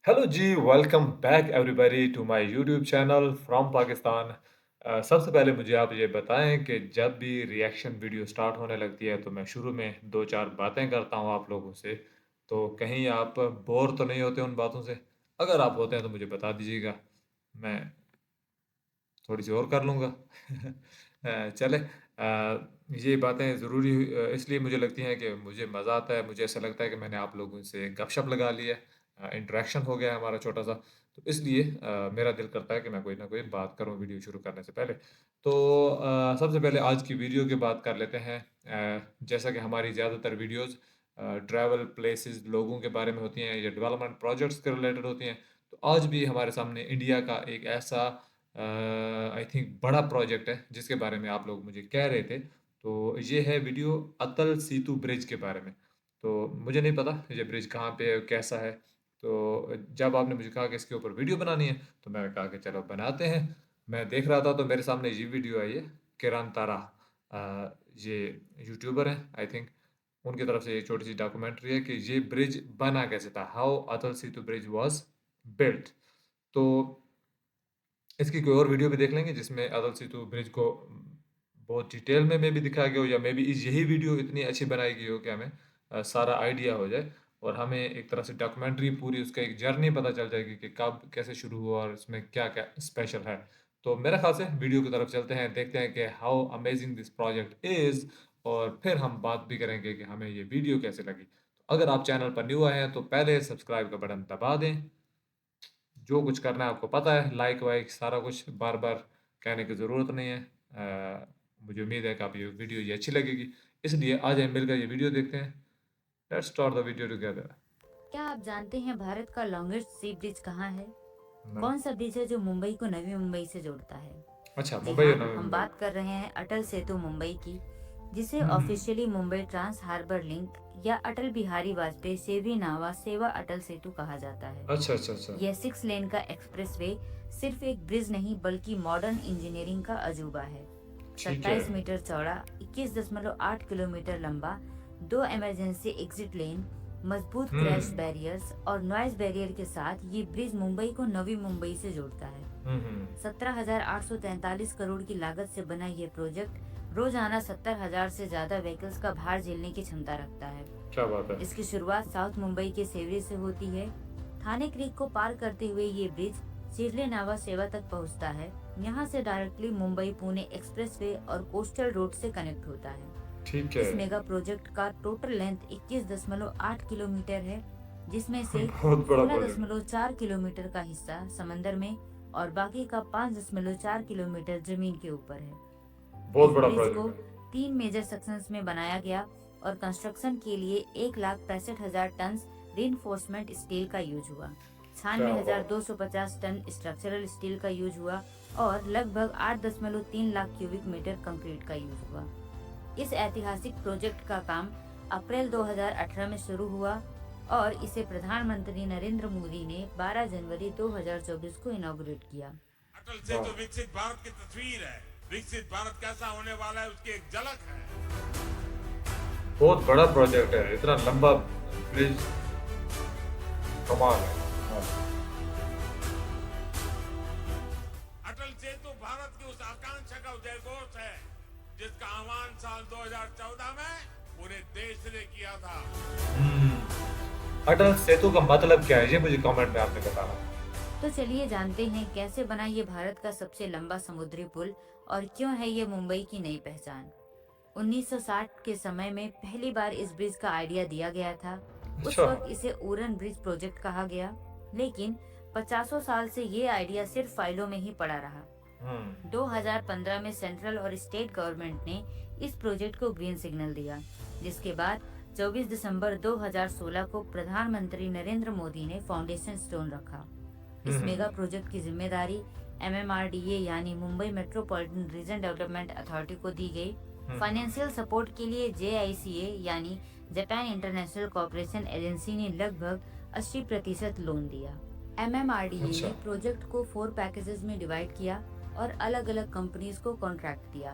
Hello ji, welcome back everybody to my YouTube channel from Pakistan. सबसे पहले मुझे आप ये बताएं कि जब भी रिएक्शन वीडियो स्टार्ट होने लगती है तो मैं शुरू में 2-4 बातें करता हूँ आप लोगों से, तो कहीं आप बोर तो नहीं होते उन बातों से? अगर आप होते हैं तो मुझे बता दीजिएगा, मैं थोड़ी सी और कर लूँगा। चले ये बातें ज़रूरी इसलिए मुझे लगती हैं कि मुझे मज़ा आता है, मुझे ऐसा लगता है कि मैंने आप लोगों से गपशप लगा ली है, इंटरेक्शन हो गया है हमारा छोटा-सा। तो इसलिए मेरा दिल करता है कि मैं कोई ना कोई बात करूँ वीडियो शुरू करने से पहले। तो सबसे पहले आज की वीडियो की बात कर लेते हैं। जैसा कि हमारी ज़्यादातर वीडियोज़ ट्रैवल प्लेसेस, लोगों के बारे में होती हैं या डेवलपमेंट प्रोजेक्ट्स के रिलेटेड होती हैं। तो आज भी हमारे सामने इंडिया का एक ऐसा आई थिंक बड़ा प्रोजेक्ट है जिसके बारे में आप लोग मुझे कह रहे थे। तो ये है वीडियो अटल सेतु ब्रिज के बारे में। तो मुझे नहीं पता ये ब्रिज कहाँ पे है, कैसा है। तो जब आपने मुझे कहा कि इसके ऊपर वीडियो बनानी है तो मैंने कहा कि चलो बनाते हैं। मैं देख रहा था तो मेरे सामने ये वीडियो आई है। किरण तारा ये यूट्यूबर हैं आई थिंक, उनकी तरफ से ये छोटी सी डॉक्यूमेंट्री है कि ये ब्रिज बना कैसे था, how Atal Setu bridge was built. तो इसकी कोई और वीडियो भी देख लेंगे जिसमें अटल सेतु ब्रिज को बहुत डिटेल में भी दिखाया गया हो, या मे बी इस यही वीडियो इतनी अच्छी बनाई गई हो कि हमें सारा आइडिया हो जाए और हमें एक तरह से डॉक्यूमेंट्री पूरी उसका एक जर्नी पता चल जाएगी कि कब कैसे शुरू हुआ और इसमें क्या क्या स्पेशल है। तो मेरे ख्याल से वीडियो की तरफ चलते हैं, देखते हैं कि how amazing this project is, और फिर हम बात भी करेंगे कि हमें ये वीडियो कैसे लगी। तो अगर आप चैनल पर न्यू आए हैं तो पहले सब्सक्राइब का बटन दबा दें। जो कुछ करना है आपको पता है, लाइक वाइक सारा कुछ बार बार कहने की ज़रूरत नहीं है। मुझे उम्मीद है कि आप ये वीडियो ये अच्छी लगेगी, इसलिए आ जाए मिलकर ये वीडियो देखते हैं। Let's start the video together. क्या आप जानते हैं भारत का लॉन्गेस्ट सी ब्रिज कहाँ है? नहीं। कौन सा ब्रिज है जो मुंबई को नवी मुंबई से जोड़ता है? अच्छा, जी मुंबई हाँ, और नवी हम मुंबई। बात कर रहे हैं अटल सेतु मुंबई की, जिसे हम्म। Officially Mumbai trans harbour link या अटल बिहारी वाजपेयी सेवी नावा सेवा अटल सेतु कहा जाता है। अच्छा अच्छा अच्छा। यह 6 लेन का एक्सप्रेसवे सिर्फ एक ब्रिज नहीं बल्कि मॉडर्न इंजीनियरिंग का अजूबा है। ठीक है। 27 मीटर चौड़ा, 21.8 किलोमीटर लंबा, 2 इमरजेंसी एग्जिट लेन, मजबूत क्रैश हम्म बैरियर्स और नॉइज बैरियर के साथ ये ब्रिज मुंबई को नवी मुंबई से जोड़ता है। हम्म। 17,843 करोड़ की लागत से बना ये प्रोजेक्ट रोजाना 70,000 से ज्यादा व्हीकल्स का भार झेलने की क्षमता रखता है। क्या बात है। इसकी शुरुआत साउथ मुंबई के सेवरी से होती है। थाने क्रीक को पार करते हुए ये ब्रिज शिरले नावा सेवा तक पहुंचता है। यहाँ से डायरेक्टली मुंबई पुणे एक्सप्रेसवे और कोस्टल रोड से कनेक्ट होता है। ठीक है। इस मेगा प्रोजेक्ट का टोटल लेंथ 21.8 किलोमीटर है, जिसमें से बहुत बड़ा प्रोजेक्ट। 16.4 किलोमीटर का हिस्सा समंदर में और बाकी का 5.4 किलोमीटर जमीन के ऊपर है। बहुत इस बड़ा ब्रिज को प्रोजेक्ट है। 3 मेजर सेक्शंस में बनाया गया और कंस्ट्रक्शन के लिए 1,65,000 टन रीइंफोर्समेंट स्टील का यूज हुआ। क्या छियानवे हजार बात। दो सौ पचास टन स्ट्रक्चरल स्टील का यूज हुआ और लगभग 8.3 लाख क्यूबिक मीटर कंक्रीट का यूज हुआ। इस ऐतिहासिक प्रोजेक्ट का काम अप्रैल 2018 में शुरू हुआ और इसे प्रधानमंत्री नरेंद्र मोदी ने 12 जनवरी 2024 को इनॉग्रेट किया। अटल से तो विकसित भारत की तस्वीर है। विकसित भारत कैसा होने वाला है उसकी एक झलक है। बहुत बड़ा प्रोजेक्ट है, इतना लंबा ब्रिज, कमाल है। हाँ। अटल सेतु भारत की उस आकांक्षा का उदयघोष है जिसका आह्वान साल 2014 में पूरे देश ने किया था। अटल सेतु का मतलब क्या है, ये मुझे कमेंट में आपने बताना। तो चलिए जानते हैं कैसे बना ये भारत का सबसे लंबा समुद्री पुल और क्यों है ये मुंबई की नई पहचान। 1960 के समय में पहली बार इस ब्रिज का आइडिया दिया गया था। उस अच्छा। वक्त इसे उड़न ब्रिज प्रोजेक्ट कहा गया, लेकिन 50 साल से ये आइडिया सिर्फ फाइलों में ही पड़ा रहा। हम्म। 2015 में सेंट्रल और स्टेट गवर्नमेंट ने इस प्रोजेक्ट को ग्रीन सिग्नल दिया, जिसके बाद 24 दिसंबर 2016 को प्रधानमंत्री नरेंद्र मोदी ने फाउंडेशन स्टोन रखा। इस हम्म। मेगा प्रोजेक्ट की जिम्मेदारी MMRDA यानी Mumbai metropolitan region development authority को दी गई। फाइनेंशियल सपोर्ट के लिए JICA यानी जापान इंटरनेशनल कॉपरेशन एजेंसी ने लगभग 80% लोन दिया। MMRDA अच्छा। ने प्रोजेक्ट को 4 पैकेजेस में डिवाइड किया और अलग अलग कंपनीज को कॉन्ट्रैक्ट दिया।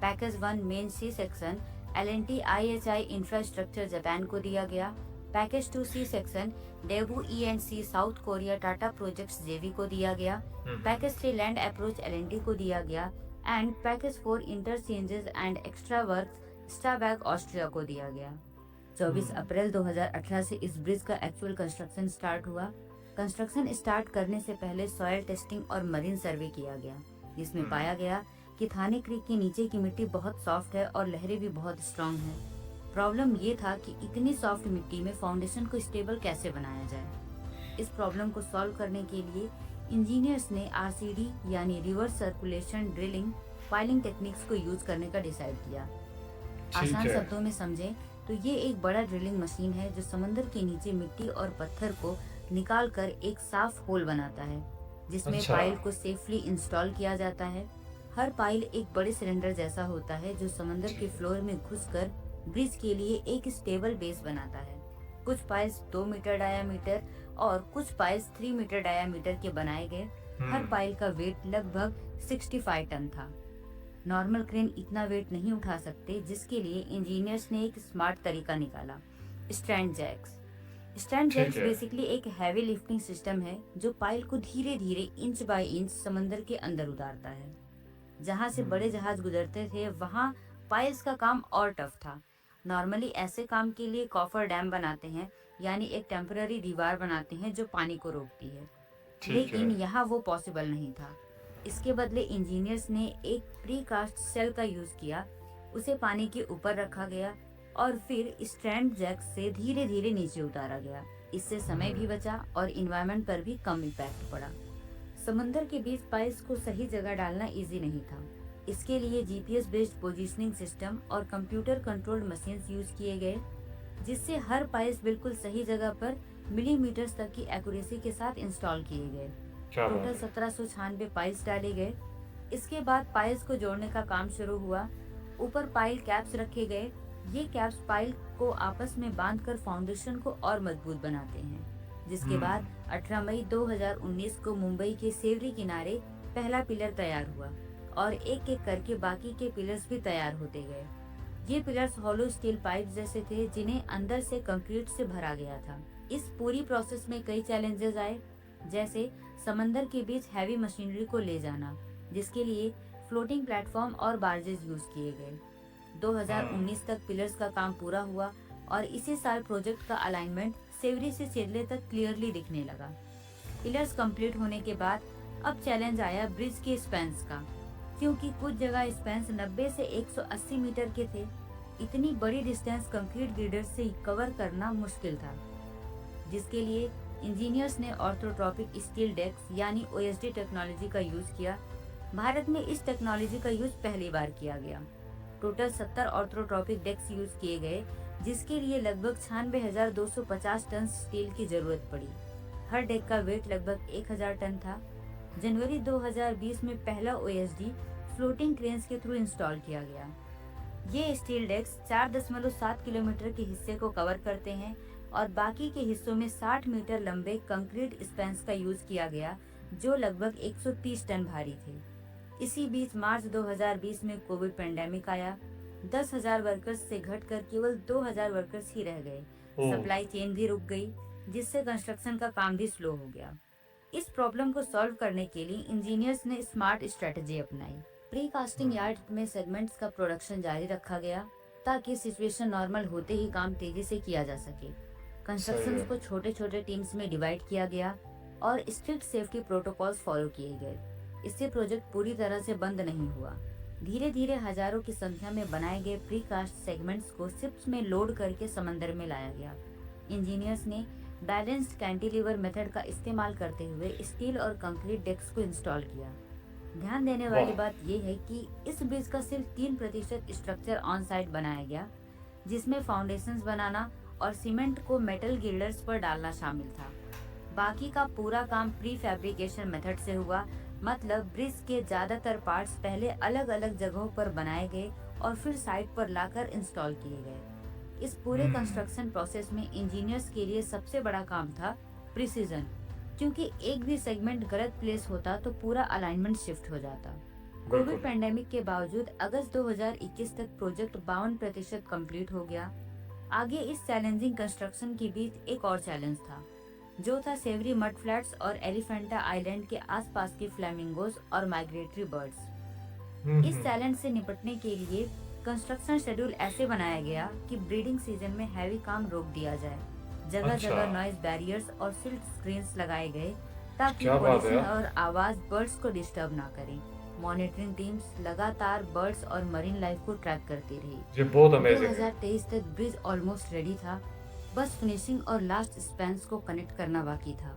Package 1 main C section L&T IHI infrastructure Japan को दिया गया। Package 2C section Daegu E&C South Korea Tata projects JV को दिया गया। पैकेज 3 लैंड अप्रोच L&T को दिया गया and package 4 interchanges and extra work Strabag Austria को दिया गया। 24 अप्रैल 2018 से इस ब्रिज का एक्चुअल कंस्ट्रक्शन स्टार्ट हुआ। कंस्ट्रक्शन स्टार्ट करने से पहले सॉयल टेस्टिंग और मरीन सर्वे किया गया, जिसमें पाया गया कि थाने क्रीक के नीचे की मिट्टी बहुत सॉफ्ट है और लहरें भी बहुत स्ट्रांग हैं। प्रॉब्लम ये था कि इतनी सॉफ्ट मिट्टी में फाउंडेशन को स्टेबल कैसे बनाया जाए। इस प्रॉब्लम को सॉल्व करने के लिए इंजीनियर्स ने RCD यानी reverse circulation drilling piling techniques को यूज करने का डिसाइड किया। आसान शब्दों में समझें तो ये एक बड़ा ड्रिलिंग मशीन है जो समंदर के नीचे मिट्टी और पत्थर को निकाल कर एक साफ होल बनाता है, जिसमें पाइल को सेफली इंस्टॉल किया जाता है। हर पाइल एक बड़े सिलेंडर जैसा होता है जो समंदर के फ्लोर में घुसकर ब्रिज के लिए एक स्टेबल बेस बनाता है। कुछ पाइल्स 2 मीटर डायामीटर और कुछ पाइल्स 3 मीटर डायामीटर के बनाए गए। हर पाइल का वेट लगभग 65 टन था। नॉर्मल क्रेन इतना वेट नहीं उठा सकते, जिसके लिए इंजीनियर्स ने एक स्मार्ट तरीका निकाला, strand jacks. Strand jacks basically एक हैवी लिफ्टिंग सिस्टम है जो पाइल को धीरे धीरे इंच बाय इंच समंदर के अंदर उतारता है। जहाँ से बड़े जहाज गुजरते थे वहाँ पाइल्स का काम और टफ था। नॉर्मली ऐसे काम के लिए कॉफर डैम बनाते हैं, यानी एक टेम्पररी दीवार बनाते हैं जो पानी को रोकती है, लेकिन यहाँ वो पॉसिबल नहीं था। इसके बदले इंजीनियर्स ने एक प्री कास्ट सेल का यूज किया। उसे पानी के ऊपर रखा गया और फिर स्ट्रैंड जैक से धीरे धीरे नीचे उतारा गया। इससे समय भी बचा और इन्वायरमेंट पर भी कम इम्पैक्ट पड़ा। समंदर के बीच पाइल्स को सही जगह डालना इजी नहीं था। इसके लिए GPS बेस्ड पोजीशनिंग सिस्टम और कंप्यूटर कंट्रोल्ड मशीन्स यूज किए गए, जिससे हर पाइल्स बिल्कुल सही जगह पर मिलीमीटर्स तक की एक्यूरेसी के साथ इंस्टॉल किए गए। टोटल 1796 पाइल्स डाले गए। इसके बाद पाइल्स को जोड़ने का काम शुरू हुआ। ऊपर पाइल कैप्स रखे गए। ये कैप्स पाइल को आपस में बांधकर फाउंडेशन को और मजबूत बनाते हैं। जिसके बाद 18 मई 2019 को मुंबई के सेवरी किनारे पहला पिलर तैयार हुआ और एक एक करके बाकी के पिलर्स भी तैयार होते गए। ये पिलर्स हॉलो स्टील पाइप जैसे थे, जिन्हें अंदर से कंक्रीट से भरा गया था। इस पूरी प्रोसेस में कई चैलेंजेस आए, जैसे समंदर के बीच हैवी मशीनरी को ले जाना, जिसके लिए फ्लोटिंग प्लेटफॉर्म और बार्जेस यूज किए गए। 2019 तक पिलर्स का काम पूरा हुआ और इसी साल प्रोजेक्ट का अलाइनमेंट सेवरी से चिरले तक क्लियरली दिखने लगा। पिलर्स कंप्लीट होने के बाद अब चैलेंज आया ब्रिज के स्पैन्स का, क्योंकि कुछ जगह स्पैन्स 90 से 180 मीटर के थे। इतनी बड़ी डिस्टेंस कंक्रीट गिर्डर से कवर करना मुश्किल था, जिसके लिए इंजीनियर्स ने ऑर्थोट्रॉपिक स्टील डेक्स यानी OSD टेक्नोलॉजी का यूज किया। भारत में इस टेक्नोलॉजी का यूज पहली बार किया गया। टोटल 70 ऑर्थोट्रॉपिक डेक्स यूज किए गए, जिसके लिए लगभग 96,250 टन स्टील की जरूरत पड़ी। हर डेक का वेट लगभग 1000 टन था। जनवरी 2020 में पहला OSD फ्लोटिंग क्रेन्स के थ्रू इंस्टॉल किया गया। ये स्टील डेक्स 4.7 किलोमीटर के हिस्से को कवर करते हैं और बाकी के हिस्सों में 60 मीटर लंबे कंक्रीट स्पैन्स का यूज किया गया, जो लगभग 130 टन भारी थे। इसी बीच मार्च 2020 में कोविड पेंडेमिक आया। 10,000 वर्कर्स से घटकर केवल 2,000 वर्कर्स ही रह गए। सप्लाई चेन भी रुक गई, जिससे कंस्ट्रक्शन का काम भी स्लो हो गया। इस प्रॉब्लम को सॉल्व करने के लिए इंजीनियर्स ने स्मार्ट स्ट्रेटजी अपनाई। प्री कास्टिंग यार्ड में सेगमेंट्स का प्रोडक्शन जारी रखा गया, ताकि सिचुएशन नॉर्मल होते ही काम तेजी से किया जा सके। कंस्ट्रक्शन को छोटे छोटे टीम्स में डिवाइड किया गया और स्ट्रिक्ट सेफ्टी प्रोटोकॉल्स फॉलो किए गए। इससे प्रोजेक्ट पूरी तरह से बंद नहीं हुआ। धीरे धीरे हजारों की संख्या में बनाए गए प्री कास्ट सेगमेंट्स को शिप्स में लोड करके समंदर में लाया गया। इंजीनियर्स ने बैलेंस्ड कैंटिलीवर मेथड का इस्तेमाल करते हुए स्टील और कंक्रीट डेक्स को इंस्टॉल किया। ध्यान देने वाली बात यह है कि इस ब्रिज का सिर्फ 3% स्ट्रक्चर ऑन साइट बनाया गया, जिसमें फाउंडेशंस बनाना और सीमेंट को मेटल गिल्डर्स पर डालना शामिल था। बाकी का पूरा काम प्री फैब्रिकेशन मेथड से हुआ, मतलब ब्रिज के ज्यादातर पार्ट्स पहले अलग अलग जगहों पर बनाए गए और फिर साइट पर लाकर इंस्टॉल किए गए। इस पूरे कंस्ट्रक्शन प्रोसेस में इंजीनियर्स के लिए सबसे बड़ा काम था प्रिसीजन, क्योंकि एक भी सेगमेंट गलत प्लेस होता तो पूरा अलाइनमेंट शिफ्ट हो जाता। कोविड पेंडेमिक के बावजूद अगस्त 2021 तक प्रोजेक्ट 52% कंप्लीट हो गया। आगे इस चैलेंजिंग कंस्ट्रक्शन के बीच एक और चैलेंज था, जो था सेवरी मड फ्लैट्स और एलिफेंटा आइलैंड के आसपास के फ्लेमिंगोज और माइग्रेटरी बर्ड्स। इस हम्म। चैलेंज से निपटने के लिए कंस्ट्रक्शन शेड्यूल ऐसे बनाया गया कि ब्रीडिंग सीजन में हैवी काम रोक दिया जाए। जगह अच्छा। जगह नॉइज बैरियर्स और सिल्ट स्क्रीन्स लगाए गए ताकि क्या बात है पोल्यूशन यार। और आवाज बर्ड्स को डिस्टर्ब ना करें। मॉनिटरिंग टीम्स लगातार बर्ड्स और मरीन लाइफ को ट्रैक करती रही। ये बहुत अमेजिंग है। 2023 तक ब्रिज ऑलमोस्ट रेडी था, बस फिनिशिंग और लास्ट स्पैन्स को कनेक्ट करना बाकी था,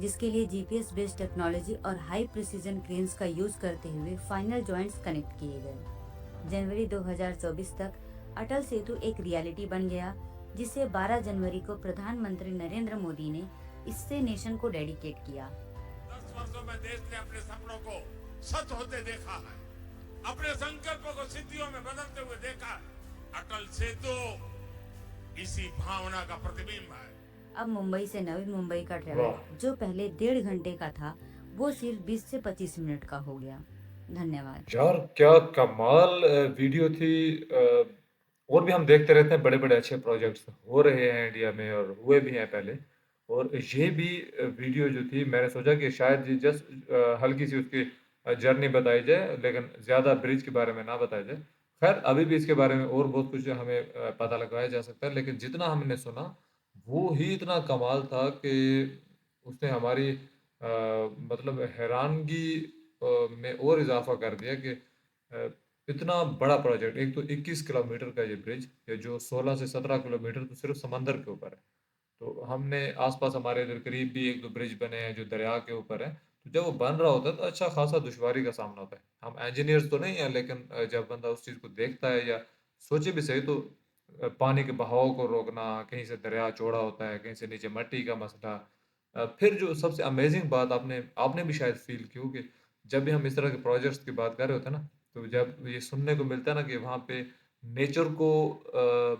जिसके लिए जीपीएस बेस्ड टेक्नोलॉजी और हाई प्रिसीजन क्रेन्स का यूज करते हुए फाइनल जॉइंट्स कनेक्ट किए गए। जनवरी 2024 तक अटल सेतु एक रियलिटी बन गया, जिसे 12 जनवरी को प्रधानमंत्री नरेंद्र मोदी ने इससे नेशन को डेडिकेट किया। 10 वर्षों में देश ने अपने सपनों को सच होते देखा है, अपने संकल्पों को सिद्धियों में बदलते हुए देखा है। अटल सेतु इसी भावना का प्रतिबिंब है। अब मुंबई से नवी मुंबई का ट्रेवल, वाह जो पहले 1.5 घंटे का था, वो सिर्फ 20 से 25 मिनट का हो गया। धन्यवाद। यार, क्या कमाल वीडियो थी। और भी हम देखते रहते हैं, बड़े-बड़े अच्छे प्रोजेक्ट्स हो रहे हैं इंडिया में और हुए भी हैं पहले। और ये भी वीडियो जो थी, मैंने सोचा कि शायद ये जस्ट हल्की सी उसकी जर्नी बताई जाए, लेकिन ज़्यादा ब्रिज के बारे में ना बताया जाए। खैर, अभी भी इसके बारे में और बहुत कुछ हमें पता लगाया जा सकता है, लेकिन जितना हमने सुना, वो ही इतना कमाल था कि उसने हमारी मतलब हैरानगी में और इज़ाफ़ा कर दिया कि इतना बड़ा प्रोजेक्ट, एक तो 21 किलोमीटर का ये ब्रिज, ये जो 16 से 17 किलोमीटर तो सिर्फ समंदर के ऊपर है। तो हमने आसपास हमारे इधर करीब भी एक दो ब्रिज बने हैं जो दरिया के ऊपर है। तो जब वो बन रहा होता है तो अच्छा खासा दुश्वारी का सामना होता है। हम इंजीनियर्स तो नहीं है, लेकिन जब बंदा उस चीज़ को देखता है या सोचे भी सही, तो पानी के बहाव को रोकना, कहीं से दरिया चौड़ा होता है, कहीं से नीचे मट्टी का मसला। फिर जो सबसे अमेजिंग बात आपने आपने भी शायद फील की हो कि जब भी हम इस तरह के प्रोजेक्ट्स की बात कर रहे होते हैं ना, तो जब ये सुनने को मिलता है ना कि वहाँ पे नेचर को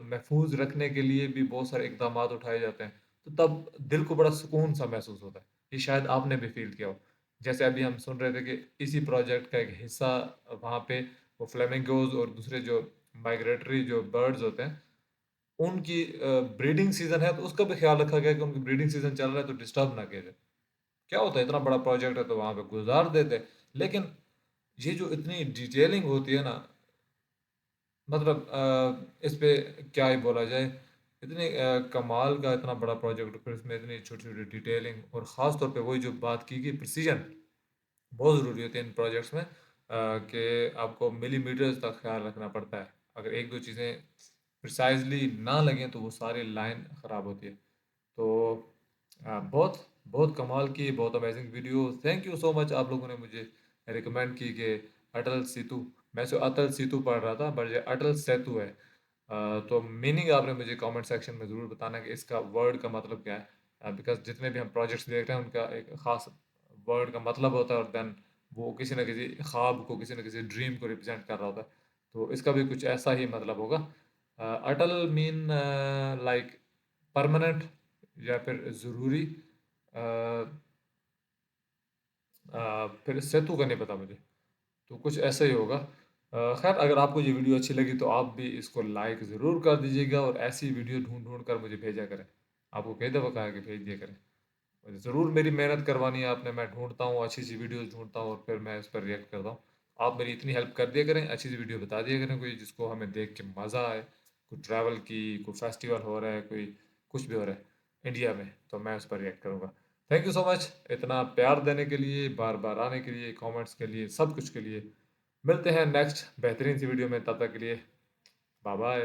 महफूज रखने के लिए भी बहुत सारे इकदामात उठाए जाते हैं, तो तब दिल को बड़ा सुकून सा महसूस होता है। ये शायद आपने भी फील किया हो। जैसे अभी हम सुन रहे थे कि इसी प्रोजेक्ट का एक हिस्सा वहाँ पे वो फ्लेमिंगोज और दूसरे जो माइग्रेटरी जो बर्ड्स होते हैं, उनकी ब्रीडिंग सीजन है तो उसका भी ख्याल रखा गया कि उनकी ब्रीडिंग सीजन चल रहा है तो डिस्टर्ब ना किया जाए। क्या होता है, इतना बड़ा प्रोजेक्ट है तो वहाँ पे गुजार देते, लेकिन ये जो इतनी डिटेलिंग होती है ना, मतलब इस पे क्या ही बोला जाए। इतनी कमाल का इतना बड़ा प्रोजेक्ट, फिर इसमें इतनी छोटी छोटी डिटेलिंग, और ख़ास तौर पे वही जो बात की गई प्रिसीजन, बहुत ज़रूरी होती है इन प्रोजेक्ट्स में, कि आपको मिलीमीटर्स तक ख्याल रखना पड़ता है। अगर एक दो चीज़ें प्रिसाइजली ना लगें तो वो सारी लाइन ख़राब होती है। तो बहुत बहुत कमाल की, बहुत amazing video. Thank you so much, आप लोगों ने मुझे रिकमेंड की कि अटल सेतु, मैं सो अटल सेतु पढ़ रहा था बट ये अटल सेतु है। तो मीनिंग आपने मुझे कमेंट सेक्शन में ज़रूर बताना कि इसका वर्ड का मतलब क्या है, बिकॉज जितने भी हम प्रोजेक्ट्स देख रहे हैं उनका एक ख़ास वर्ड का मतलब होता है, और देन वो किसी न किसी ख्वाब को, किसी न किसी ड्रीम को रिप्रेजेंट कर रहा होता है। तो इसका भी कुछ ऐसा ही मतलब होगा। अटल मीन लाइक परमानेंट, या फिर ज़रूरी। अ, फिर सेतु का नहीं पता मुझे, तो कुछ ऐसा ही होगा। खैर, अगर आपको ये वीडियो अच्छी लगी तो आप भी इसको लाइक ज़रूर कर दीजिएगा, और ऐसी वीडियो ढूंढ ढूंढ कर मुझे भेजा करें। आपको कई दफ़ा कहा है कि भेज दिया करें। और ज़रूर मेरी मेहनत करवानी है आपने, मैं ढूंढता हूँ अच्छी सी वीडियोज़ ढूंढता हूँ और फिर मैं इस पर रिएक्ट करता हूँ। आप मेरी इतनी हेल्प कर दिया करें, अच्छी सी वीडियो बता दिया करें कोई, जिसको हमें देख के मज़ा आए। कोई ट्रैवल की, कोई फेस्टिवल हो रहा है, कोई कुछ भी हो रहा है इंडिया में, तो मैं उस पर रिएक्ट करूँगा। थैंक यू सो मच इतना प्यार देने के लिए, बार बार आने के लिए, कमेंट्स के लिए, सब कुछ के लिए। मिलते हैं नेक्स्ट बेहतरीन सी वीडियो में, तब तक के लिए बाय बाय।